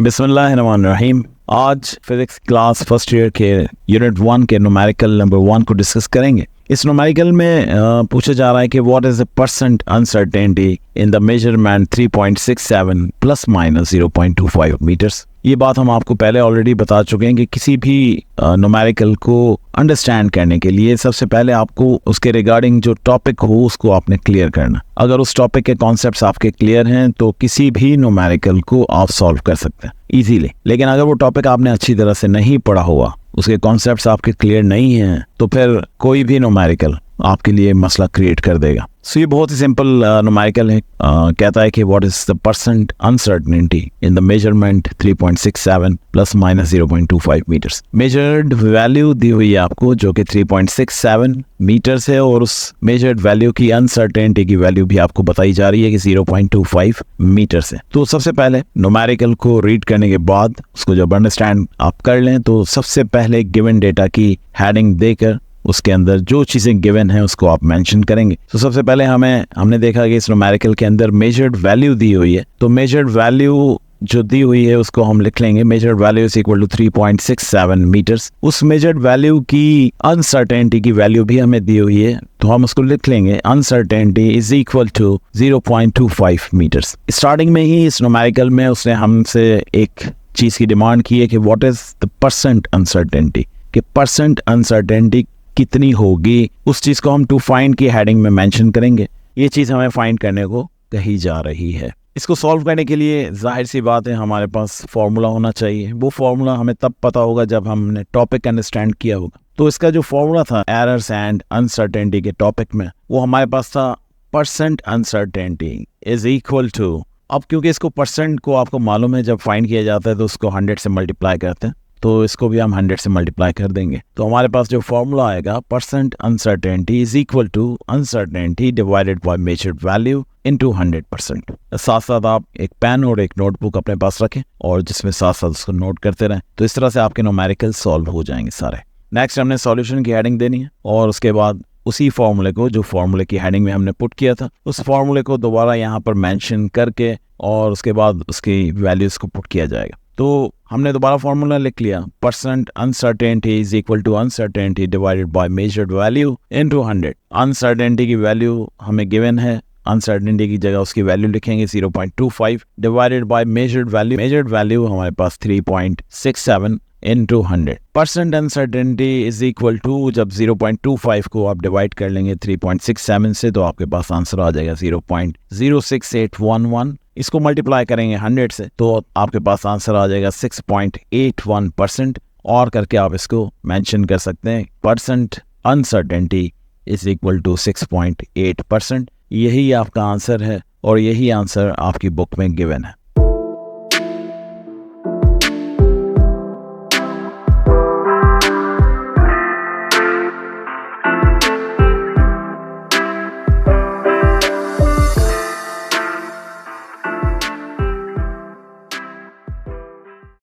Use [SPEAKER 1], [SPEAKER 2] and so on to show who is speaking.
[SPEAKER 1] बिस्मिल्लाहिर्रहमानिर्रहीम। आज physics class first year के यूनिट 1 के न्यूमेरिकल नंबर 1 को डिस्कस करेंगे। इस न्यूमेरिकल में पूछा जा रहा है कि what is the percent uncertainty in the measurement 3.67 plus minus 0.25 metres. ये बात हम आपको पहले ऑलरेडी बता चुके हैं कि किसी भी न्यूमेरिकल को अंडरस्टैंड करने के लिए सबसे पहले आपको उसके रिगार्डिंग जो टॉपिक हो उसको आपने क्लियर करना। अगर उस टॉपिक के कॉन्सेप्ट्स आपके क्लियर हैं तो किसी भी न्यूमेरिकल को आप सॉल्व कर सकते हैं इजीली। लेकिन अगर वो टॉपिक आपने अच्छी तरह से नहीं पढ़ा हुआ, उसके कॉन्सेप्ट्स आपके क्लियर नहीं हैं, तो फिर कोई भी न्यूमेरिकल आपके लिए मसला क्रिएट कर देगा। सो ये बहुत ही सिंपल न्यूमेरिकल है। कहता है कि what is the percent uncertainty in the measurement 3.67 plus minus 0.25 metres. Measured value दी हुई है आपको जो कि 3.67 मीटर्स है, और उस मेजर्ड वैल्यू की अनसर्टेनिटी की वैल्यू भी आपको बताई जा रही है कि 0.25 मीटर्स है। तो सबसे पहले न्यूमेरिकल को रीड करने के बाद उसको जब अंडरस्टैंड आप कर लें तो सबसे पहले गिवन डेटा की हेडिंग देकर उसके अंदर जो चीज़ें गिवन हैं उसको आप मेंशन करेंगे। तो सबसे पहले हमने देखा कि इस न्यूमेरिकल के अंदर मेजर्ड वैल्यू दी हुई है, तो मेजर्ड वैल्यू जो दी हुई है उसको हम लिख लेंगे measured value is equal to 3.67 metres. उस मेजर्ड वैल्यू की अनसर्टेनिटी की वैल्यू भी हमें दी हुई है, तो हम उसको लिख लेंगे uncertainty is equal to 0.25 metres. Starting में ही इस न्यूमेरिकल में उसने हमसे एक चीज़ की डिमांड की है कि what is the percent uncertainty, कि परसेंट अनसर्टेनिटी कितनी होगी, उस चीज़ को हम टू फाइंड की हेडिंग में मेंशन करेंगे। ये चीज़ हमें फाइंड करने को कही जा रही है। इसको सॉल्व करने के लिए जाहिर सी बात है हमारे पास फार्मूला होना चाहिए। वो फार्मूला हमें तब पता होगा जब हमने टॉपिक अंडरस्टैंड किया होगा। तो इसका जो फार्मूला था एरर्स एंड अनसर्टेनिटी के टॉपिक में, वो हमारे पास था percent uncertainty is equal to, अब क्योंकि इसको परसेंट को आपको मालूम है जब फाइंड किया जाता है तो उसको 100 से मल्टीप्लाई करते हैं, तो इसको भी हम 100 से मल्टीप्लाई कर देंगे। तो हमारे पास जो फॉर्मूला आएगा percent uncertainty is equal to uncertainty divided by measured value into 100%। साथ साथ आप एक पेन और एक नोटबुक अपने पास रखें और जिसमें साथ साथ उसको नोट करते रहें, तो इस तरह से आपके न्यूमेरिकल सॉल्व हो जाएंगे सारे। नेक्स्ट हमने सॉल्यूशन की हेडिंग देनी है और उसके बाद उसी फॉर्मूले को जो फॉर्मूले की हेडिंग में हमने पुट किया था उस फॉर्मूले को दोबारा यहाँ पर मेंशन करके और उसके बाद उसकी वैल्यूज को पुट किया जाएगा। तो हमने दोबारा फॉर्मूला लिख लिया, percent uncertainty is equal to uncertainty divided by measured value into 100। Uncertainty की वैल्यू हमें गिवन है, अनसर्टेनिटी की जगह उसकी वैल्यू लिखेंगे 0.25 divided by measured value. Measured value हमारे पास 3.67 into 100। Percent uncertainty is equal to, जब 0.25 को आप डिवाइड कर लेंगे 3.67 से तो आपके पास आंसर आ जाएगा 0.06811। इसको मल्टीप्लाई करेंगे 100 से तो आपके पास आंसर आ जाएगा 6.81%, और करके आप इसको मेंशन कर सकते हैं percent uncertainty is equal to 6.8%। यही आपका आंसर है और यही आंसर आपकी बुक में गिवन है।